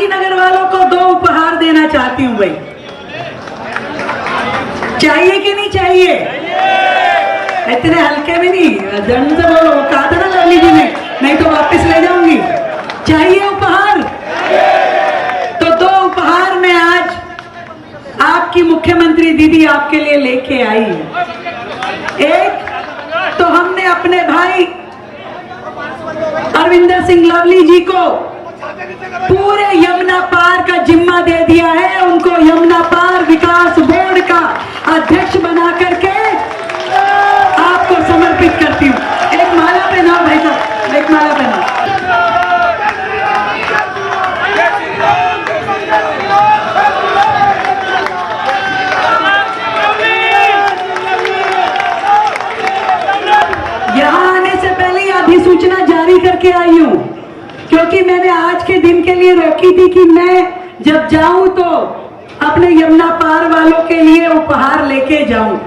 गांधीनगर वालों को 2 उपहार देना चाहती हूं भाई। चाहिए कि नहीं चाहिए? इतने हल्के में नहीं, जल्द से बोलो। कहा था ना लवली जी ने, नहीं तो वापस ले जाऊंगी। चाहिए उपहार? तो 2 उपहार मैं आज आपकी मुख्यमंत्री दीदी आपके लिए लेके आई है। एक तो हमने अपने भाई अरविंदर सिंह लवली जी को पूरे यमुना पार का जिम्मा दे दिया है। उनको यमुना पार विकास बोर्ड का अध्यक्ष बना करके आपको समर्पित करती हूँ। एक माला पहनाओ भाई साहब, एक माला पहनाओ। यहाँ आने से पहले ही अधिसूचना जारी करके आई हूँ, क्योंकि मैंने आज के दिन के लिए रोकी थी कि मैं जब जाऊं तो अपने यमुना पार वालों के लिए उपहार लेके जाऊं।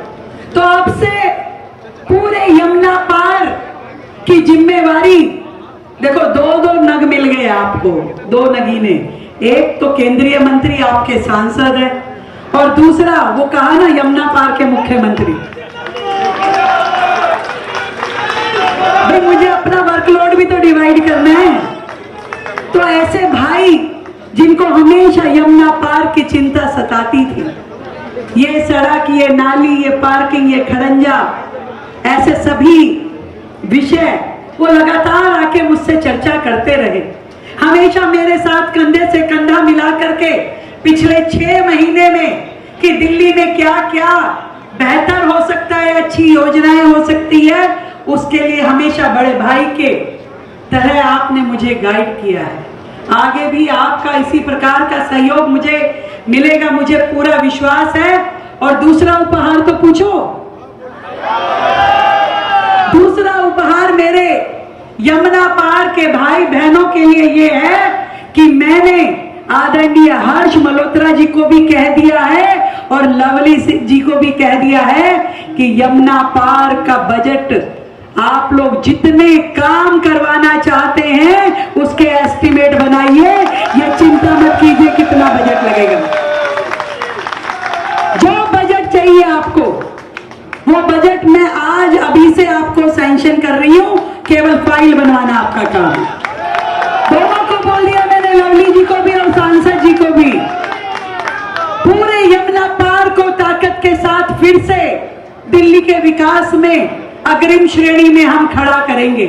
तो आपसे पूरे यमुना पार की जिम्मेवारी, देखो 2 नग मिल गए आपको, 2 नगीने। एक तो केंद्रीय मंत्री आपके सांसद है, और दूसरा वो कहा ना यमुना पार के मुख्यमंत्री। भाई मुझे अपना वर्कलोड भी तो डिवाइड करना है। तो ऐसे भाई जिनको हमेशा यमुना पार की चिंता सताती थी, ये सड़क, ये नाली, ये पार्किंग, ये खड़ंजा, ऐसे सभी विषय वो लगातार आके मुझसे चर्चा करते रहे। हमेशा मेरे साथ कंधे से कंधा मिला करके पिछले 6 महीने में कि दिल्ली में क्या क्या बेहतर हो सकता है, अच्छी योजनाएं हो सकती है, उसके लिए हमेशा बड़े भाई के तरह आपने मुझे गाइड किया है। आगे भी आपका इसी प्रकार का सहयोग मुझे मिलेगा, मुझे पूरा विश्वास है। और दूसरा उपहार तो पूछो। दूसरा उपहार मेरे यमुना पार के भाई बहनों के लिए ये है कि मैंने आदरणीय हर्ष मल्होत्रा जी को भी कह दिया है और लवली सिंह जी को भी कह दिया है कि यमुना पार का बजट आप लोग जितने काम करवाना चाहते हैं उसके एस्टिमेट बनाइए। ये चिंता मत कीजिए कितना बजट लगेगा। जो बजट चाहिए आपको वो बजट मैं आज अभी से आपको सैंक्शन कर रही हूं, केवल फाइल बनवाना आपका काम है। दोनों को बोल दिया मैंने, लवली जी को भी और सांसद जी को भी। पूरे यमुना पार को ताकत के साथ फिर से दिल्ली के विकास में अग्रिम श्रेणी में हम खड़ा करेंगे।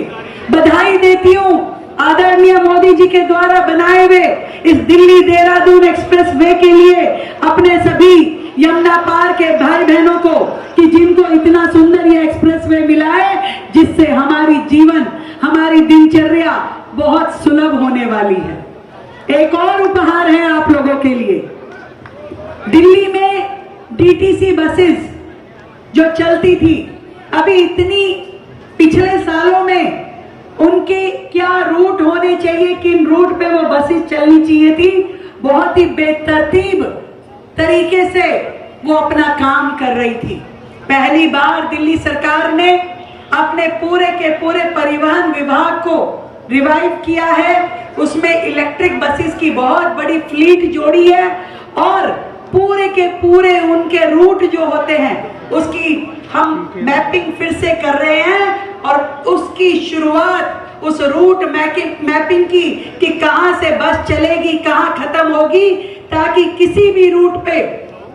बधाई देती हूं आदरणीय मोदी जी के द्वारा बनाए हुए इस दिल्ली देहरादून एक्सप्रेस वे के लिए अपने सभी यमुना पार के भाई बहनों को कि जिनको इतना सुंदर ये एक्सप्रेस वे मिला है, जिससे हमारी जीवन, हमारी दिनचर्या बहुत सुलभ होने वाली है। एक और उपहार है आप लोगों के लिए। दिल्ली में डीटीसी बसेस जो चलती थी, अभी इतनी पिछले सालों में उनके क्या रूट होने चाहिए, किन रूट पे वो बसेस चलनी चाहिए थी, बहुत ही बेतरतीब तरीके से वो अपना काम कर रही थी। पहली बार दिल्ली सरकार ने अपने पूरे के पूरे परिवहन विभाग को रिवाइव किया है। उसमें इलेक्ट्रिक बसेस की बहुत बड़ी फ्लीट जोड़ी है और पूरे के पूरे उनके रूट जो होते हैं उसकी हम मैपिंग फिर से कर रहे हैं और उसकी शुरुआत उस रूट मैपिंग की कि कहां से बस चलेगी, कहां खत्म होगी, ताकि किसी भी रूट पे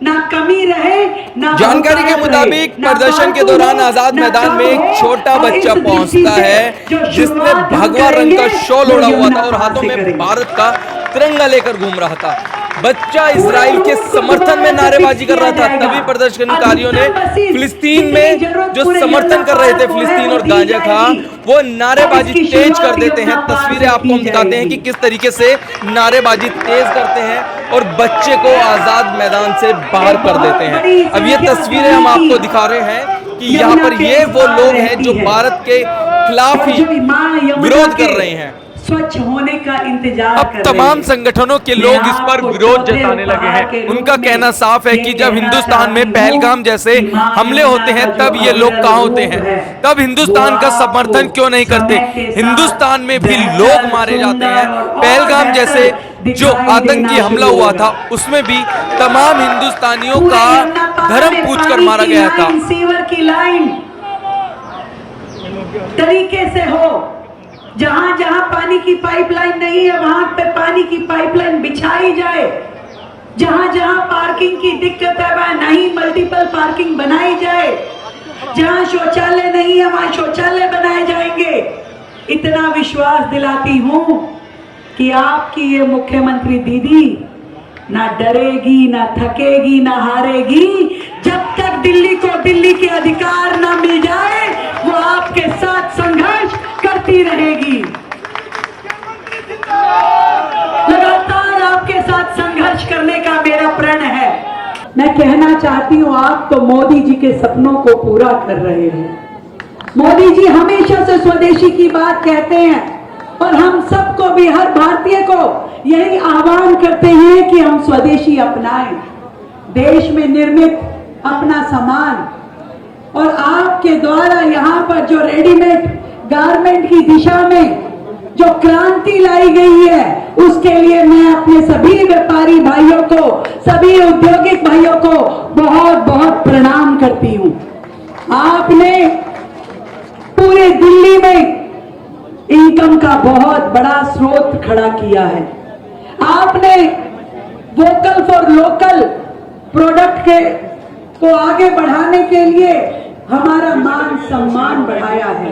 ना कमी रहे ना। जानकारी के मुताबिक प्रदर्शन के दौरान आजाद मैदान में एक छोटा बच्चा पहुंचता है जिसने भगवा रंग का शॉल ओढ़ा हुआ था और हाथों में भारत का तिरंगा लेकर घूम रहा था। बच्चा इजराइल के समर्थन में नारेबाजी कर रहा था। तभी प्रदर्शनकारियों ने फिलिस्तीन में जो समर्थन कर रहे थे, फिलिस्तीन और गाजा का, वो नारेबाजी तेज कर देते हैं। तस्वीरें आपको हम दिखाते हैं कि किस तरीके से नारेबाजी तेज करते हैं और बच्चे को आजाद मैदान से बाहर कर देते हैं। अब ये तस्वीरें हम आपको दिखा रहे हैं कि यहाँ पर ये वो लोग हैं जो भारत के खिलाफ ही विरोध कर रहे हैं। स्वच्छ होने का इंतजार अब कर तमाम रहे हैं। संगठनों के लोग इस पर विरोध जताने लगे हैं। उनका कहना साफ है कि जब हिंदुस्तान में पहलगाम जैसे हमले होते हैं तब ये लोग कहाँ होते हैं, तब हिंदुस्तान का समर्थन क्यों नहीं करते। हिंदुस्तान में भी लोग मारे जाते हैं। पहलगाम जैसे जो आतंकी हमला हुआ था उसमें भी तमाम हिंदुस्तानियों का धर्म पूछकर मारा गया था। सीवर की लाइन तरीके से हो, जहां जहां पानी की पाइपलाइन नहीं है वहां पे पानी की पाइपलाइन बिछाई जाए। जहां जहां पार्किंग की दिक्कत है वहां नहीं मल्टीपल पार्किंग बनाई जाए। जहां शौचालय नहीं है वहां शौचालय बनाए जाएंगे। इतना विश्वास दिलाती हूं कि आपकी ये मुख्यमंत्री दीदी ना डरेगी, ना थकेगी, ना हारेगी। जब तक दिल्ली को दिल्ली के अधिकार ना मिल जाए वो आपके साथ संघर्ष करती रहेगी। लगातार आपके साथ संघर्ष करने का मेरा प्रण है। मैं कहना चाहती हूं आप तो मोदी जी के सपनों को पूरा कर रहे हैं। मोदी जी हमेशा से स्वदेशी की बात कहते हैं और हम सबको भी, हर भारतीय को यही आह्वान करते हैं कि हम स्वदेशी अपनाएं, देश में निर्मित अपना सामान। और आपके द्वारा यहाँ पर जो रेडीमेड गारमेंट की दिशा में जो क्रांति लाई गई है उसके लिए मैं अपने सभी व्यापारी भाइयों को, सभी औद्योगिक भाइयों को बहुत बहुत प्रणाम करती हूँ। आपने पूरे दिल्ली में इनकम का बहुत बड़ा स्रोत खड़ा किया है। आपने वोकल फॉर लोकल प्रोडक्ट को आगे बढ़ाने के लिए हमारा मान सम्मान बढ़ाया है।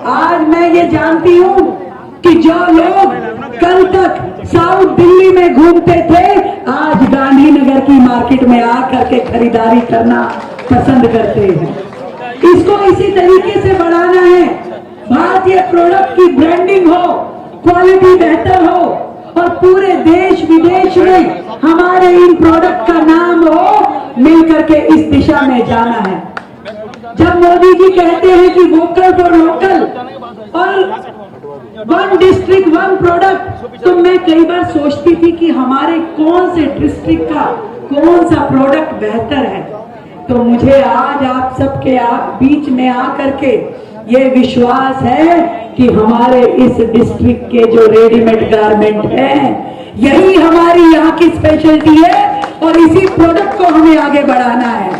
आज मैं ये जानती हूं कि जो लोग कल तक साउथ दिल्ली में घूमते थे आज गांधीनगर की मार्केट में आकर के खरीदारी करना पसंद करते हैं। इसको इसी तरीके से बढ़ाना है। भारतीय प्रोडक्ट की ब्रांडिंग हो, क्वालिटी बेहतर हो और पूरे देश विदेश में हमारे इन प्रोडक्ट का नाम हो, मिलकर के इस दिशा में जाना है। जब मोदी जी कहते हैं कि वोकल फॉर लोकल और वन डिस्ट्रिक्ट वन प्रोडक्ट, तो मैं कई बार सोचती थी कि हमारे कौन से डिस्ट्रिक्ट का कौन सा प्रोडक्ट बेहतर है। तो मुझे आज आप सबके बीच में आकर के ये विश्वास है कि हमारे इस डिस्ट्रिक्ट के जो रेडीमेड गारमेंट है यही हमारी यहाँ की स्पेशलिटी है और इसी प्रोडक्ट को हमें आगे बढ़ाना है।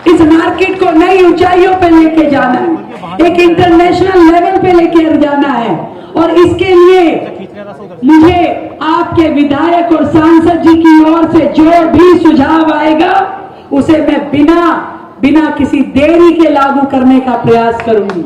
इस मार्केट को नई ऊंचाइयों पे लेके जाना है, एक इंटरनेशनल लेवल पे लेके जाना है। और इसके लिए मुझे आपके विधायक और सांसद जी की ओर से जो भी सुझाव आएगा उसे मैं बिना किसी देरी के लागू करने का प्रयास करूंगी।